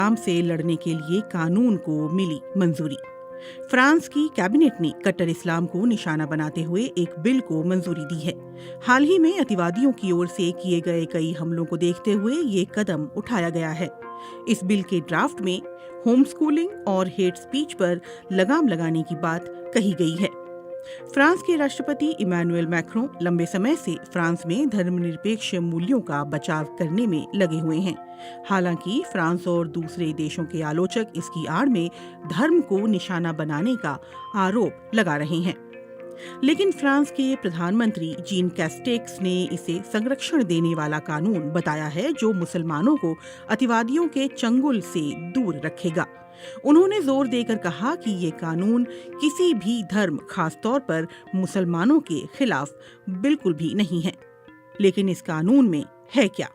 इस्लाम से लड़ने के लिए कानून को मिली मंजूरी। फ्रांस की कैबिनेट ने कट्टर इस्लाम को निशाना बनाते हुए एक बिल को मंजूरी दी है। हाल ही में अतिवादियों की ओर से किए गए कई हमलों को देखते हुए ये कदम उठाया गया है। इस बिल के ड्राफ्ट में होम स्कूलिंग और हेट स्पीच पर लगाम लगाने की बात कही गई है। फ्रांस के राष्ट्रपति इमैनुएल मैक्रों लंबे समय से फ्रांस में धर्मनिरपेक्ष मूल्यों का बचाव करने में लगे हुए हैं। हालांकि फ्रांस और दूसरे देशों के आलोचक इसकी आड़ में धर्म को निशाना बनाने का आरोप लगा रहे हैं। लेकिन फ्रांस के प्रधानमंत्री जीन कैस्टेक्स ने इसे संरक्षण देने वाला कानून बताया है, जो मुसलमानों को अतिवादियों के चंगुल से दूर रखेगा। उन्होंने जोर देकर कहा कि ये कानून किसी भी धर्म, खासतौर पर मुसलमानों के खिलाफ बिल्कुल भी नहीं है। लेकिन इस कानून में है क्या?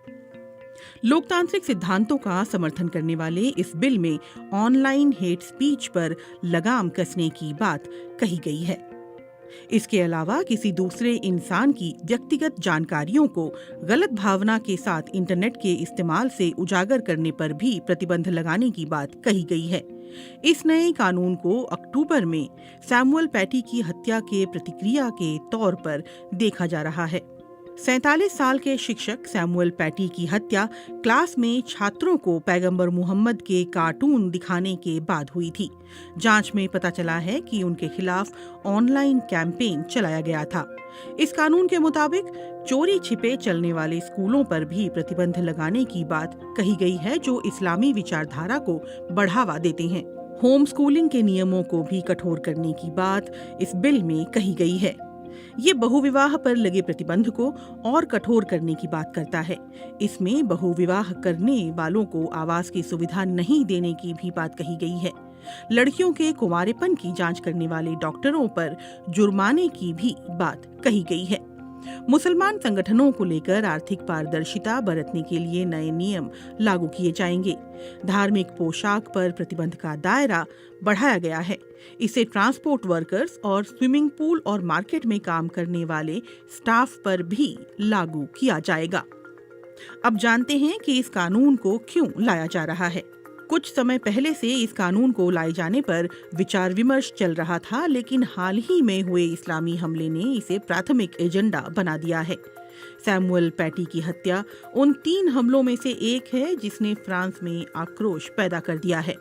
लोकतांत्रिक सिद्धांतों का समर्थन करने वाले इस बिल में ऑनलाइन हेट स्पीच पर लगाम कसने की बात कही गई है। इसके अलावा किसी दूसरे इंसान की व्यक्तिगत जानकारियों को गलत भावना के साथ इंटरनेट के इस्तेमाल से उजागर करने पर भी प्रतिबंध लगाने की बात कही गई है। इस नए कानून को अक्टूबर में सैमुअल पैटी की हत्या के प्रतिक्रिया के तौर पर देखा जा रहा है। 47 साल के शिक्षक सैमुअल पैटी की हत्या क्लास में छात्रों को पैगंबर मोहम्मद के कार्टून दिखाने के बाद हुई थी। जांच में पता चला है कि उनके खिलाफ ऑनलाइन कैंपेन चलाया गया था। इस कानून के मुताबिक चोरी छिपे चलने वाले स्कूलों पर भी प्रतिबंध लगाने की बात कही गई है, जो इस्लामी विचारधारा को बढ़ावा देते हैं। होम स्कूलिंग के नियमों को भी कठोर करने की बात इस बिल में कही गई है। ये बहुविवाह पर लगे प्रतिबंध को और कठोर करने की बात करता है। इसमें बहुविवाह करने वालों को आवास की सुविधा नहीं देने की भी बात कही गई है। लड़कियों के कुंवारेपन की जांच करने वाले डॉक्टरों पर जुर्माने की भी बात कही गई है। मुसलमान संगठनों को लेकर आर्थिक पारदर्शिता बरतने के लिए नए नियम लागू किए जाएंगे। धार्मिक पोशाक पर प्रतिबंध का दायरा बढ़ाया गया है। इसे ट्रांसपोर्ट वर्कर्स और स्विमिंग पूल और मार्केट में काम करने वाले स्टाफ पर भी लागू किया जाएगा। अब जानते हैं कि इस कानून को क्यों लाया जा रहा है। कुछ समय पहले से इस कानून को लाए जाने पर विचार विमर्श चल रहा था, लेकिन हाल ही में हुए इस्लामी हमले ने इसे प्राथमिक एजेंडा बना दिया है। सैमुअल पैटी की हत्या उन 3 हमलों में से एक है जिसने फ्रांस में आक्रोश पैदा कर दिया है।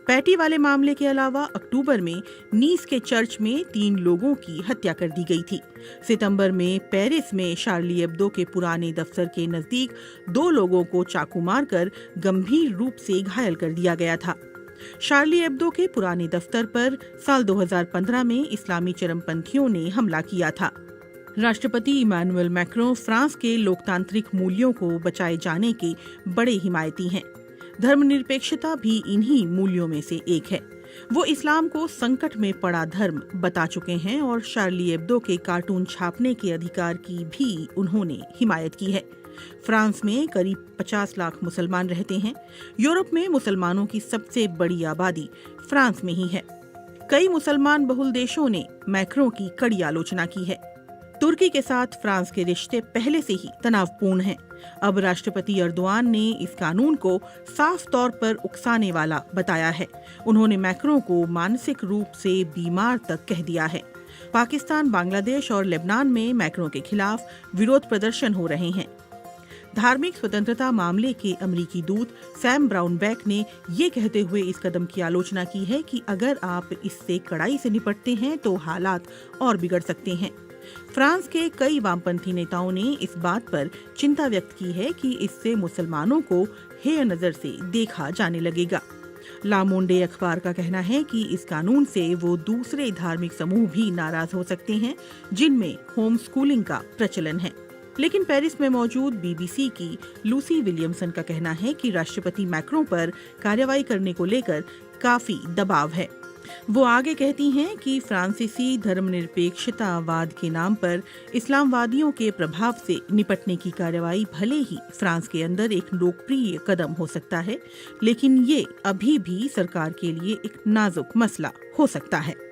पैटी वाले मामले के अलावा अक्टूबर में नीस के चर्च में 3 लोगों की हत्या कर दी गई थी। सितंबर में पेरिस में शार्ली एब्दो के पुराने दफ्तर के नजदीक 2 लोगों को चाकू मारकर गंभीर रूप से घायल कर दिया गया था। शार्ली एब्दो के पुराने दफ्तर पर साल 2015 में इस्लामी चरमपंथियों ने हमला किया था। राष्ट्रपति इमैनुएल मैक्रों फ्रांस के लोकतांत्रिक मूल्यों को बचाए जाने के बड़े हिमायती हैं। धर्मनिरपेक्षता भी इन्हीं मूल्यों में से एक है। वो इस्लाम को संकट में पड़ा धर्म बता चुके हैं और शार्ली एब्दो के कार्टून छापने के अधिकार की भी उन्होंने हिमायत की है। फ्रांस में करीब 50 लाख मुसलमान रहते हैं। यूरोप में मुसलमानों की सबसे बड़ी आबादी फ्रांस में ही है। कई मुसलमान बहुल देशों ने मैक्रों की कड़ी आलोचना की है। तुर्की के साथ फ्रांस के रिश्ते पहले से ही तनावपूर्ण हैं। अब राष्ट्रपति अर्दोआन ने इस कानून को साफ तौर पर उकसाने वाला बताया है। उन्होंने मैक्रों को मानसिक रूप से बीमार तक कह दिया है। पाकिस्तान, बांग्लादेश और लेबनान में मैक्रों के खिलाफ विरोध प्रदर्शन हो रहे हैं। धार्मिक स्वतंत्रता मामले के अमेरिकी दूत सैम ब्राउनबैक ने ये कहते हुए इस कदम की आलोचना की है कि अगर आप इससे कड़ाई से निपटते हैं तो हालात और बिगड़ सकते हैं। फ्रांस के कई वामपंथी नेताओं ने इस बात पर चिंता व्यक्त की है कि इससे मुसलमानों को हेय नजर से देखा जाने लगेगा। ला मोंडे अखबार का कहना है कि इस कानून से वो दूसरे धार्मिक समूह भी नाराज हो सकते हैं जिनमें होम स्कूलिंग का प्रचलन है। लेकिन पेरिस में मौजूद बीबीसी की लूसी विलियमसन का कहना है कि राष्ट्रपति मैक्रों पर कार्रवाई करने को लेकर काफी दबाव है। वो आगे कहती हैं कि फ्रांसीसी धर्मनिरपेक्षतावाद के नाम पर इस्लामवादियों के प्रभाव से निपटने की कार्रवाई भले ही फ्रांस के अंदर एक लोकप्रिय कदम हो सकता है, लेकिन ये अभी भी सरकार के लिए एक नाजुक मसला हो सकता है।